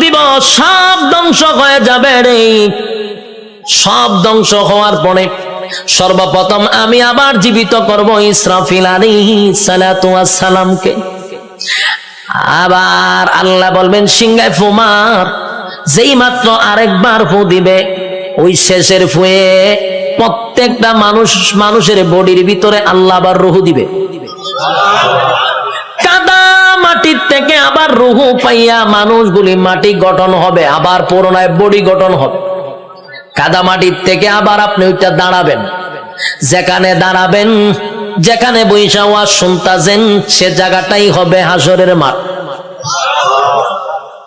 দিব, সব ধ্বংস হয়ে যাবে রে। সব ধ্বংস হওয়ার পরে সর্বপ্রথম আমি আবার জীবিত করব ইসরাফিল আলাইহিস সালাতু ওয়াস সালামকে। আবার আল্লাহ বলবেন সিংহায় ফু মার। যেই মাত্র আরেকবার ফু দিবে, ওই শেষের ফুয়ে প্রত্যেকটা মানুষের বডির ভিতরে আল্লাহ আবার রূহ দিবে। কাদা মাটির থেকে আবার রূহ পাইয়া মানুষগুলি মাটি গঠন হবে, আবার পুনরায় বডি গঠন হবে। কাদা মাটির থেকে আবার আপনি ওইটা দাঁড়াবেন, যেখানে দাঁড়াবেন, যেখানে বৈশা ওয়াজ শুনতাছেন, সে জায়গাটাই হবে হাসরের মাঠ।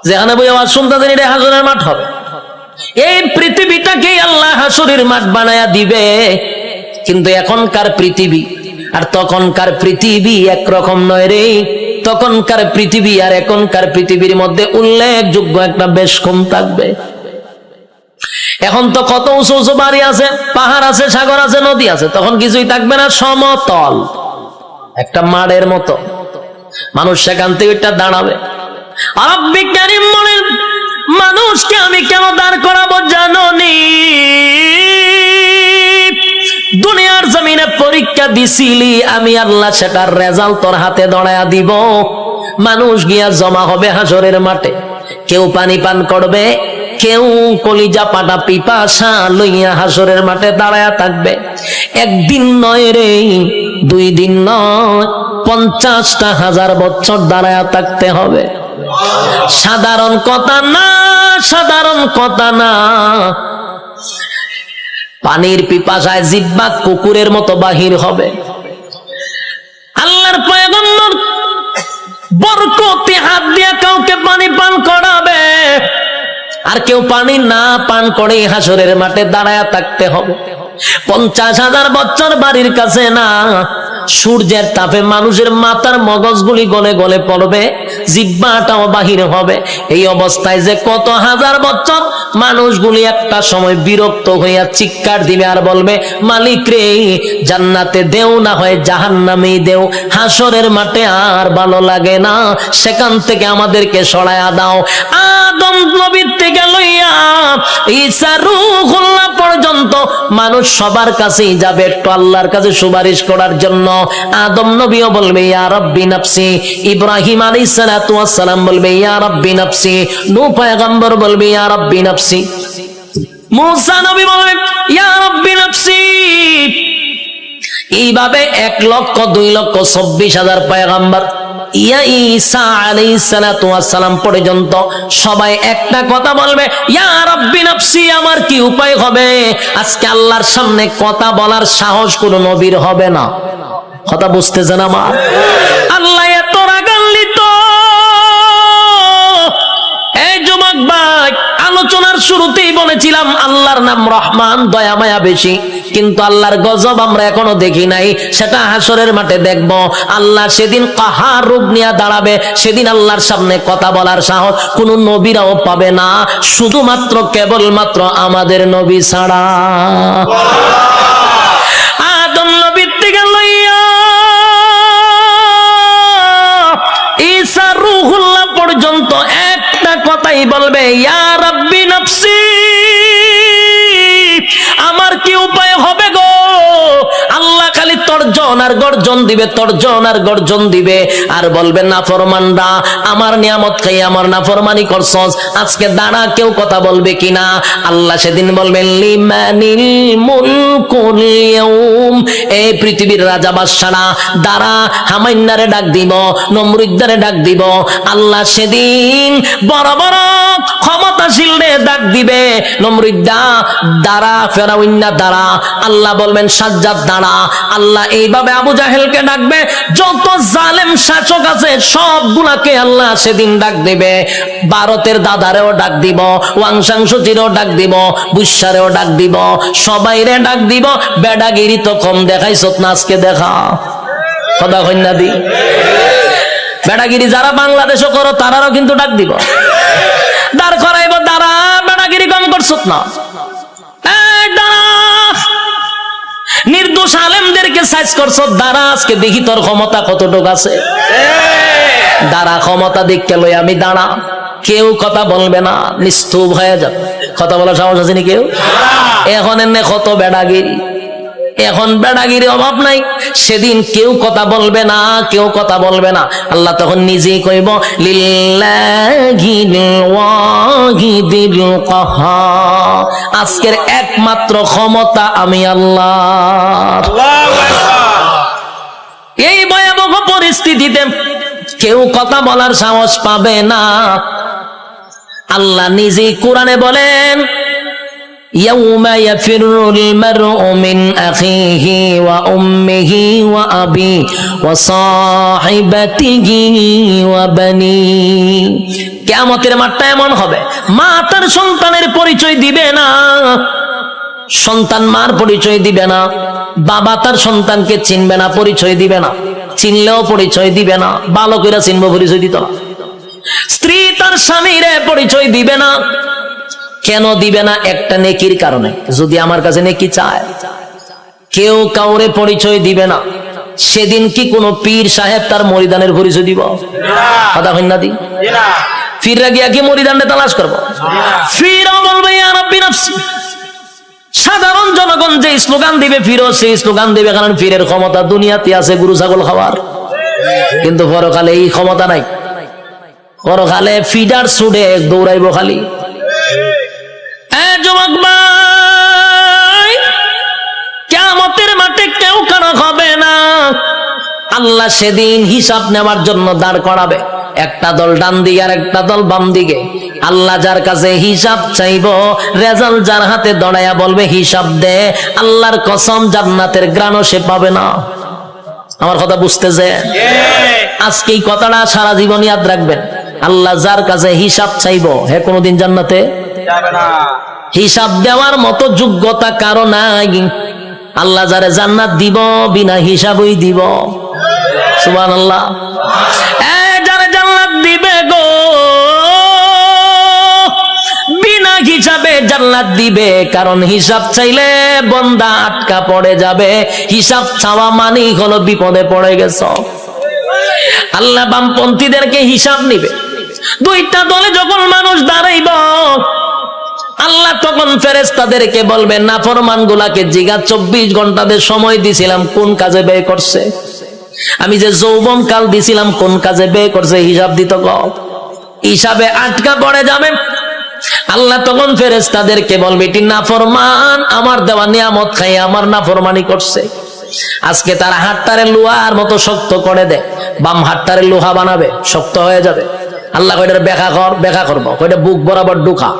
যেখানে বই আওয়াজ শুনতাছেন, এটা হাসরের মাঠ হবে। এই পৃথিবীটাকে আল্লাহ হাসরের মাঠ বানায়া দিবে। কিন্তু এখনকার পৃথিবী আর তখনকার পৃথিবী একরকম নয় রে। তখনকার পৃথিবী আর এখনকার পৃথিবীর মধ্যে উল্লেখযোগ্য একটা বেশ কম থাকবে। এখন তো কত উঁচু উঁচু বাড়ি আছে, পাহাড় আছে, সাগর আছে, নদী আছে। তখন কিছুই থাকবে না, সমতল একটা মাঠের মতো। মানুষ সেখান থেকে এটা দাঁড়াবে। আর বিজ্ঞানী বলেন, মানুষকে আমি কেন দাঁড় করাবো জানো নি? দুনিয়ার জমিনে পরীক্ষা দিছিলি, আমি আল্লাহ সেটার রেজাল্ট তোর হাতে ধরায়া দিব। মানুষ গিয়া জমা হবে হাসরের মাঠে। কেউ পানি পান করবে, কেউ কলিজা পাটা পিপাসা লইয়া হাসরের মাঠে দাঁড়ায়া থাকবে। একদিন নয় রে, 2 দিন নয়, 50,000 বছর দাঁড়ায়া থাকতে হবে। সাধারণ কথা না, সাধারণ কথা না। পানির পিপাসায় জিহ্বা কুকুরের মতো বাহির হবে। আল্লাহর পয়গম্বর বরকতে হাত দিয়া কাউকে পানি পান করাবে, আর কেউ পানি না পান করে হাসরের মাঠে দাঁড়ায়া থাকতে হবে। 50,000 বছর বাড়ির কাছে না। সূর্যের তাপে মানুষের মাথার মগজগুলি গলে গলে পড়বে, জিহ্বাটাও বাহির হবে। এই অবস্থায় যে কত হাজার বছর মানুষগুলি একটা সময় বিরক্ত হইয়া চিৎকার দিবে আর বলবে, মালিক রে, জান্নাতে দেও না হয় জাহান্নামেই দেও, হাসরের মাঠে আর ভালো লাগে না, সেখান থেকে আমাদেরকে সরায়া দাও। আদম নবীর থেকে লইয়া ঈসা রূহুল্লাহ পর্যন্ত মানুষ সবার কাছেই যাবে একটু আল্লাহর কাছে সুপারিশ করার জন্য। আদম নবীও বলবে ইয়া রাব্বি নাফসি, ইব্রাহিম আলাইহিস সালাতু ওয়াস সালাম বলবে ইয়া রাব্বি নাফসি, নূহ পয়গম্বর বলবে ইয়া রাব্বি নাফসি, মুসা নবী বলবে ইয়া রাব্বি নাফসি। এইভাবে 1,02,24,000 পয়গম্বর ইয়া ঈসা আলাইহিস সালাতু ওয়াস সালাম পর্যন্ত সবাই একটা কথা বলবে, ইয়া রাব্বি নাফসি। আমার কি উপায় হবে? আজকে আল্লাহর সামনে কথা বলার সাহস কোনো নবীর হবে না। কথা বুঝতেছেন আমার? আল্লাহ এত রাগান্বিত। এই যুবক ভাই, আলোচনার শুরুতেই বলেছিলাম আল্লাহর নাম রহমান, দয়া মায়া বেশি। কিন্তু আল্লাহর গজব আমরা এখনো দেখি নাই, সেটা হাসরের মাঠে দেখব। আল্লাহ সেদিন কাহার রূপ নিয়ে দাঁড়াবে, সেদিন আল্লাহর সামনে কথা বলার সাহস কোন নবীরাও পাবে না, শুধুমাত্র কেবলমাত্র আমাদের নবী ছাড়া। আদম নবীর থেকে লইয়া ঈসা রূহুল্লাহ পর্যন্ত একটা কথাই বলবে, ইয়া রাব্বি নাফসি। আমার কি উপায় হবে গো? আল্লাহ খালি তর্জন আর গর্জন দিবে, তর্জন আর গর্জন দিবে, আর বলবে নাফরমানরা আমার নিয়ামত খাই আমার নাফরমানি করছস, আজকে দাঁড়া, কেউ কথা বলবে কিনা? আল্লাহ সেদিন বলবেন লিমানিল মুলকুল ইয়াউম, এই পৃথিবীর রাজা বাদশারা দাঁড়া, হামাইন্নারে ডাক দিব, নমরুদ্দারে ডাক দিব। আল্লাহ সেদিন বড় বড় ক্ষমতাশীলরে ডাক দিবে, নমরুদ্দা দাঁড়া, ফেরাউন্না দাঁড়া। আল্লাহ বলবেন সাজ্জাদ দাঁড়া। আল্লাহ এইভাবে আবু জাহেলকে ডাকবে, যত জালেম শাসক আছে সবগুলাকে আল্লাহ সেদিন ডাক দিবে। ভারতের দাদারেও ডাক দিব, ওয়াংশাংশচিরও ডাক দিব, বুসারেও ডাক দিব, সবাইরে ডাক দিব। বেডাগিরি তো কম দেখাইছ না, আজকে দেখা। কথা কন্যা দি, বেডাগিরি যারা বাংলাদেশও করো তারাও কিন্তু ডাক দিব, দাঁড় করাইব, দাঁড়া, বেডাগিরি কম করছ না, নির্দোষ আলেমদেরকে সাইজ করছ, দাঁড়া, আজকে দেখি তোর ক্ষমতা কতটুকু আছে। দাঁড়া, ক্ষমতা দেখতে লই আমি দাঁড়া। কেউ কথা বলবে না, নিস্তুপ হয়ে যাবে। কথা বলার সাহস আছে নি কেউ? এখন এনে কত বেড়াগিরি, এখন বেড়াগিরি অভাব নাই। সেদিন কেউ কথা বলবে না, কেউ কথা বলবে না। আল্লাহ তখন নিজেই কইব লিল্লাহিল ওয়াহিদিল কাহার, আজকের একমাত্র ক্ষমতা আমি আল্লাহ। এই ভয়াবহ পরিস্থিতিতে কেউ কথা বলার সাহস পাবে না। আল্লাহ নিজেই কোরআনে বলেন ইয়াউমা ইয়াফিরুল মারউ মিন আখিহি ওয়া উম্মিহি ওয়া আবি ওয়া সাহিবাতিহি ওয়া বানি। কিয়ামতের মাঠটা এমন হবে, মা তার সন্তানের পরিচয় দিবে না, সন্তান মার পরিচয় দিবে না, বাবা তার সন্তানকে চিনবে না, পরিচয় দিবে না, চিনলেও পরিচয় দিবে না। ভালো করে চিনবো, পরিচয় দিত না। স্ত্রী তার স্বামীরে পরিচয় দিবে না। কেন দিবে না? একটা নেকির কারণে। যদি আমার কাছে নেকি চায়, কেউ কাউরে পরিচয় দিবে না। সেদিন কি কোনো পীর সাহেব তার মরিদানের পরিচয় দিব? কথা হয় না? দি ফিররা গিয়া কি মরিদানটা তালাশ করবো? ফিরও বলবে ইয়া রাব্বি নাফসি। সাধারণ জনগণ যে স্লোগান দিবে, ফিরও সেই স্লোগান দিবে, কারণ ফিরের ক্ষমতা দুনিয়াতে আছে গরু ছাগল খাওয়ার, কিন্তু পরকালে এই ক্ষমতা নাই। পরকালে ফিডার ছুড়ে দৌড়াইব খালি। যুবক ভাই, কিয়ামতের মাঠে কেউ কারো হবে না। আল্লাহ সেদিন হিসাব নেওয়ার জন্য দাঁড় করাবে, একটা দল ডান দিকে আর একটা দল বাম দিকে। আল্লাহ যার কাছে হিসাব চাইব, রেজাল্ট যার হাতে দড়াইয়া বলবে হিসাব দে, আল্লাহর কসম জান্নাতের গ্রাণও সে পাবে না। আমার কথা বুঝতেছে? আজকে এই কথাটা সারা জীবন ইয়াদ রাখবেন। আল্লাহ যার কাছে হিসাব চাইব, হে কোনোদিন জান্নাতে যাবে না। হিসাব দেওয়ার মতো যোগ্যতা কারো নাই। আল্লাহ যারে জান্নাত দিব, বিনা হিসাবই দিব। সুবহানাল্লাহ। যারে জান্নাত দিবে গো, বিনা হিসাবে জান্নাত দিবে। কারণ হিসাব চাইলে বান্দা আটকা পড়ে যাবে। হিসাব চাওয়া মানেই হলো বিপদে পড়ে গেছ। আল্লাহ বামপন্থীদেরকে হিসাব নিবে। দুইটা দলে যখন মানুষ দাঁড়াইব, আল্লাহ তখন ফেরেশতাদেরকে বলবেন নাফরমান গুলাকে জিগা 24 ঘন্টাদের সময় দিছিলাম কোন কাজে ব্যয় করছে, আমি যে যৌবন কাল দিছিলাম কোন কাজে ব্যয় করছে, হিসাব দিত। হিসাবে আটকা পড়ে যাবে। আল্লাহ তখন ফেরেশতাদেরকে বলবে এটি নাফরমান, আমার দেওয়া নিয়ামত খাই আমার নাফরমানি করছে। আজকে তার হাতটারে লোহার মতো শক্ত করে দেয়, বাম হাতটারে লোহা বানাবে, শক্ত হয়ে যাবে। আল্লাহ কয়টার ব্যাখ্যা করবো, কয়টা বুক বরাবর ঢুকা,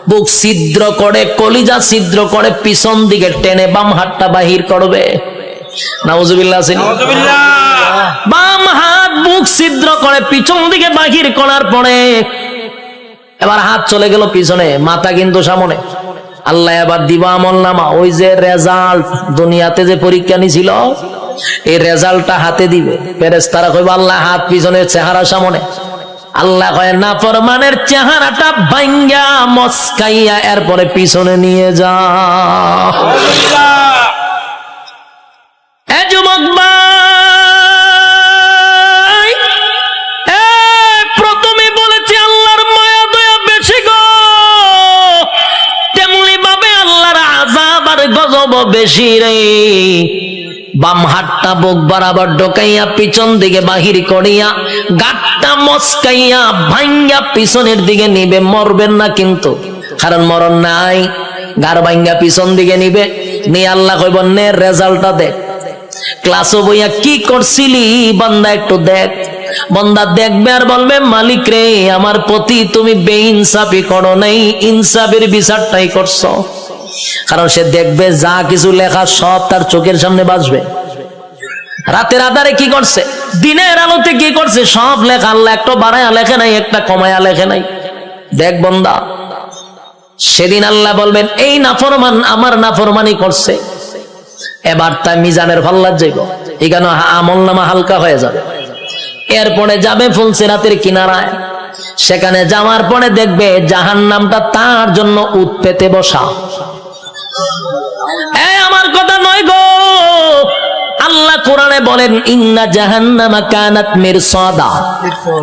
বুক ছিদ্র করে, কলিজা ছিদ্র করে, পিছন দিকে টেনে বাম হাতটা বাহির করবে। নাউজুবিল্লাহ। বাম হাত বুক ছিদ্র করে পিছন দিকে বাহির করার পরে এবার হাত চলে গেল পিছনে, মাথা কিন্তু সামনে। আল্লাহ এবার দিবা আমল নামা, ওই যে রেজাল্ট দুনিয়াতে যে পরীক্ষা নিছিল, এই রেজাল্টটা হাতে দিবে। ফেরেশতারা কইবে আল্লাহ হাত পিছনে, চেহারা সামনে। আল্লাহ কয় নাফরমানের চেহারাটা ভাঙ্গা মস্কাইয়া এরপরে পিছনে নিয়ে যা। যুবক ভাই, প্রথমে বলেছি আল্লাহর মায়া দয়া বেশি গো, তেমনি ভাবে আল্লাহর আযাব আর গজব বেশি রে। বাম হাতটা বুক বরাবর ঢোকাইয়া পিছন দিকে বাহির করিয়া গাঁটটা মস্কাইয়া ভাঙ্গা পিছনের দিকে নিবে। মরবেন না কিন্তু, কারণ মরণ নাই। গার ভাঙ্গা পিছন দিকে নিবে, নিয়ে আল্লাহ কইব নে রেজাল্টটা দেখ, ক্লাসও বইয়া কি করছিলি বান্দা একটু দেখ। বান্দা দেখবে আর বলবে মালিক রে, আমার প্রতি তুমি বেইনসাফি করো নাই, ইনসাফের বিচারটাই করছো। কারণ সে দেখবে যা কিছু লেখা সব তার চোখের সামনে বাজবে। রাতের আধারে কি করছে, দিনের আলোতে কি করছে, সব লেখা। আল্লাহ একটা বাড়ায়া লেখে নাই, একটা কমায়া লেখে নাই। দেখ বান্দা, সেদিন আল্লাহ বলবেন এই নাফরমান আমার নাফরমানি করছে। এবার তাই মিজানের পাল্লায় যাইব, এখানে আমল নামা হালকা হয়ে যাবে। এরপরে যাবে ফুলসিরাতের কিনারায়, সেখানে যাওয়ার পরে দেখবে জাহান্নামটা তার জন্য উৎ পেতে বসা। আমার কথা নয় গো, আল্লাহ কোরআনে বলেন ইন্না জাহান্নামা কানাত মিরসাদা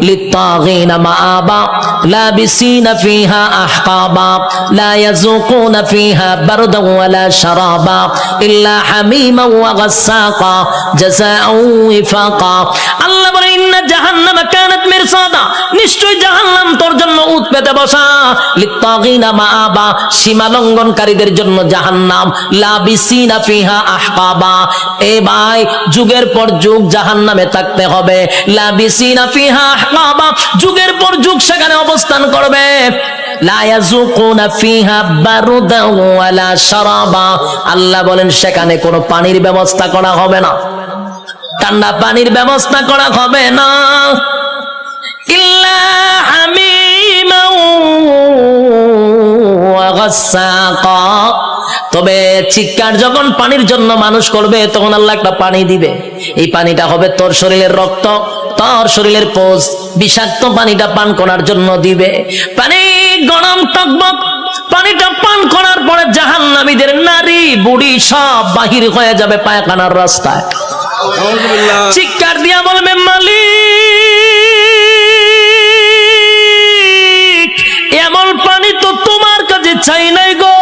লিত্তাগিনা মাআবা লাবিসিনা ফিহা আহকাবা লা ইয়াযুকুনা ফিহা বারদান ওয়ালা শারাবা ইল্লা হামিমা ওয়া গাসসাকা জাযাআও ওয়াফাকা। আল্লাহ বলেন ইন্না জাহান্নামা কানাত মিরসাদা, নিশ্চয় জাহান্নাম তোর জন্য উত পেতে বসা, লিত্তাগিনা মাআবা, সীমা লঙ্ঘনকারীদের জন্য জাহান্নাম, লাবিসিনা ফিহা আহকাবা, এ ভাই যুগের পর যুগ জাহান্নামে থাকতে হবে, লাবিসিনা ফিহা আহকাবা, যুগের পর যুগ সেখানে অবস্থান করবে, লা ইয়াযুকুনা ফিহা বারদান ওয়ালা শারাবা, আল্লাহ বলেন সেখানে কোনো পানির ব্যবস্থা করা হবে না, ঠান্ডা পানির ব্যবস্থা করা হবে না, ইল্লা হামিমা ওয়া গাসসাকা, তবে চিৎকার যখন পানির জন্য মানুষ করবে তখন আল্লাহ একটা পানি দিবে, এই পানিটা হবে তোর শরীরের রক্ত, তোর শরীরের পোষ, বিষাক্ত পানিটা পান করার জন্য দিবে, পানি গরম টকবক, পানিটা পান করার পরে জাহান্নামীদের নারী বুড়ি সব বাহির হয়ে যাবে পায়খানার রাস্তায়, চিৎকার দিয়া বলবে মালিক এমন পানি তো তোমার কাছে চাই নাই গো,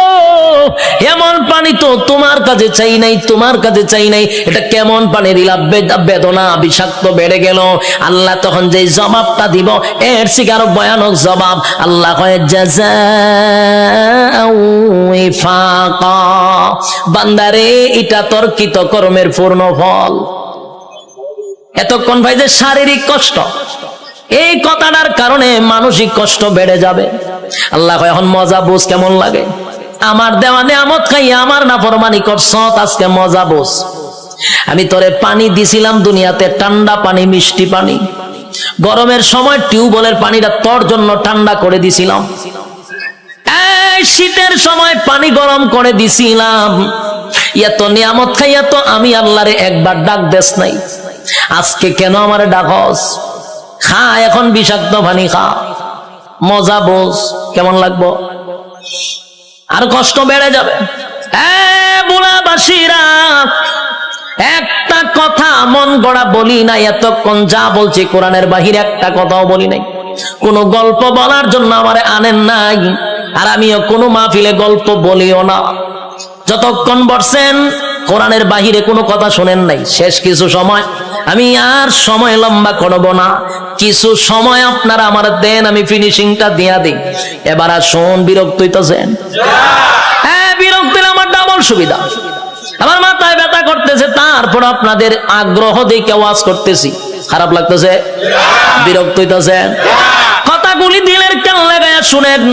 এমন পানি তো তোমার কাছে চাই নাই, তোমার কাছে চাই নাই, এটা কেমন পানি দিলাম, বেদনা বিষাক্ত বেড়ে গেল। আল্লাহ তখন যে জবাবটা দিব এর থেকে আরো ভয়ানক জবাব, আল্লাহ কয় জাযাআও ওয়াফাকা, বান্দারে এটা তোর কৃত কর্মের পূর্ণ ফল। এতক্ষণ ভাই যে শারীরিক কষ্ট, এই কথাটার কারণে মানসিক কষ্ট বেড়ে যাবে। আল্লাহ কয় এখন মজা বুঝ কেমন লাগে, আমার দেওয়া নিয়ামত খাইয়া আমার নাফরমানি করছ, আজকে মজা বোঝ। আমি তোরে পানি দিছিলাম দুনিয়াতে, ঠান্ডা পানি, মিষ্টি পানি, গরমের সময় টিউবওয়েলের পানিটা তোর জন্য ঠান্ডা করে দিছিলাম, এই শীতের সময় পানি গরম করে দিছিলাম, এত নিয়ামত খাইয়া তো আমি আল্লাহরে একবার ডাক দেস নাই, আজকে কেন আমারে ডাকস? খা এখন বিষাক্ত পানি খা, মজা বোঝ কেমন লাগবো, আর কষ্ট বেড়ে যাবে। বুড়াবাসীরা একটা কথা মন গড়া বলি নাই, এতক্ষণ যা বলছি কোরআনের বাহিরে একটা কথাও বলি নাই, কোন গল্প বলার জন্য আমারে আনেন নাই, আর আমিও কোনো মাহফিলে গল্প বলিও না, যতক্ষণ বসছেন কোরআনের বাহিরে কোনো কথা শোনেন নাই। শেষ কিছু সময়, আমি আর সময় লম্বা করব না, কিছু সময় আপনারা আমার দেন, আমি ফিনিশিংটা দিয়া দিই। এবার আর শোন, বিরক্ত হইতেছেন? হ্যাঁ, বিরক্ত হলে আমার ডাবল সুবিধা, আমার মাথায় ব্যথা করতেছে, তারপর আপনাদের আগ্রহ দেখে ওয়াজ করতেছি, খারাপ লাগতেছে? বিরক্ত হইতেছেন? কথাগুলি দিলের কান লাগায়া শুনেন,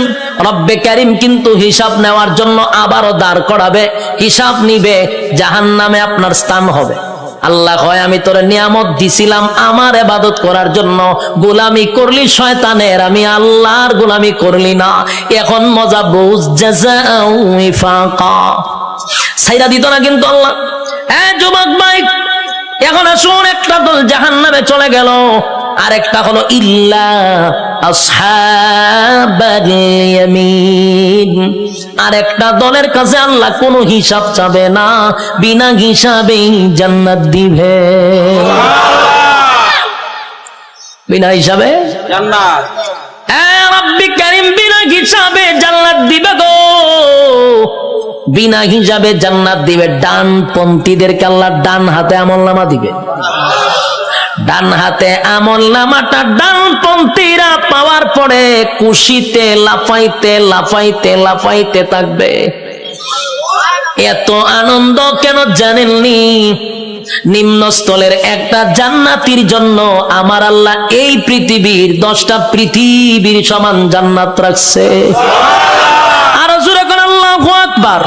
রব্বে কারীম কিন্তু হিসাব নেওয়ার জন্য আবারও দাঁড় করাবে, হিসাব নিবে, জাহান্নামে আপনার স্থান হবে। আল্লাহ কয় আমি তোরে নিয়ামত দিছিলাম আমার ইবাদত করার জন্য, গোলামি করলি শয়তানের, আমি আল্লাহর গোলামি করলি না, এখন মজা বুঝ, জাযাআও ওয়াফাকা, ছাইরা দিত না কিন্তু আল্লাহ। হ্যাঁ যুবক ভাই, এখন আসুন, একটা দল জাহান্নামে চলে গেল, আরেকটা হলো ইল্লা আসহাবাল ইয়ামিন, আরেকটা দলের কাছে আল্লাহ কোনো হিসাব চাবে না, বিনা হিসাবেই জান্নাত দিবে, বিনা হিসাবে জান্নাত। হ্যাঁ রব্বি কারীম বিনা হিসাবে জান্নাত দিবে গো, বিনা হিসাবে জান্নাত দিবে। ডানপন্থীদেরকে আল্লাহ ডান হাতে আমলনামা দিবে, ডান হাতে আমলনামাটা ডানপন্থীরা পাওয়ার পরে খুশিতে লাফাইতে লাফাইতে লাফাইতে থাকবে। এত আনন্দ কেন জানেননি? নিম্নস্থলের একটা জান্নাতির জন্য আমার আল্লাহ এই পৃথিবীর 10টা পৃথিবীর সমান জান্নাত রাখছে। আর জোরে কোন আল্লাহু আকবার।